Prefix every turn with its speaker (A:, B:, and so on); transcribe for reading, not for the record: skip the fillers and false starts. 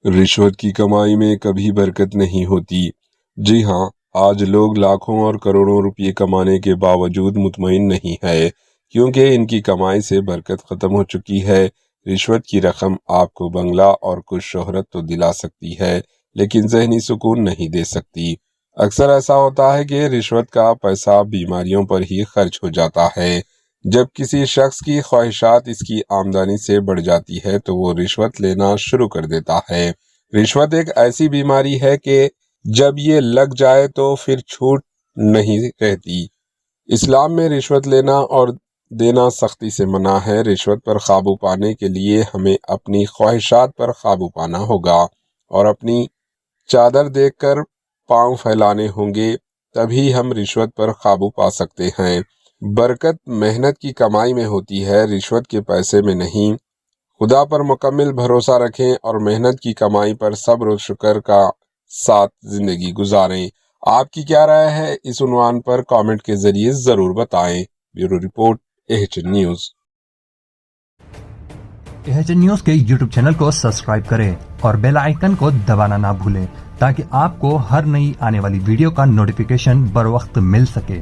A: رشوت کی کمائی میں کبھی برکت نہیں ہوتی۔ جی ہاں، آج لوگ لاکھوں اور کروڑوں روپے کمانے کے باوجود مطمئن نہیں ہے، کیونکہ ان کی کمائی سے برکت ختم ہو چکی ہے۔ رشوت کی رقم آپ کو بنگلہ اور کچھ شہرت تو دلا سکتی ہے، لیکن ذہنی سکون نہیں دے سکتی۔ اکثر ایسا ہوتا ہے کہ رشوت کا پیسہ بیماریوں پر ہی خرچ ہو جاتا ہے۔ جب کسی شخص کی خواہشات اس کی آمدنی سے بڑھ جاتی ہے تو وہ رشوت لینا شروع کر دیتا ہے۔ رشوت ایک ایسی بیماری ہے کہ جب یہ لگ جائے تو پھر چھوٹ نہیں رہتی۔ اسلام میں رشوت لینا اور دینا سختی سے منع ہے۔ رشوت پر قابو پانے کے لیے ہمیں اپنی خواہشات پر قابو پانا ہوگا اور اپنی چادر دیکھ کر پاؤں پھیلانے ہوں گے، تبھی ہم رشوت پر قابو پا سکتے ہیں۔ برکت محنت کی کمائی میں ہوتی ہے، رشوت کے پیسے میں نہیں۔ خدا پر مکمل بھروسہ رکھیں اور محنت کی کمائی پر صبر و شکر کا ساتھ زندگی گزاریں۔ آپ کی کیا رائے ہے اس عنوان پر کامنٹ کے ذریعے ضرور بتائیں۔ Bureau report AHN news.
B: AHN news کے یوٹیوب چینل کو سبسکرائب کریں اور بیل آئیکن کو دبانا نہ بھولیں تاکہ آپ کو ہر نئی آنے والی ویڈیو کا نوٹیفیکیشن بر وقت مل سکے۔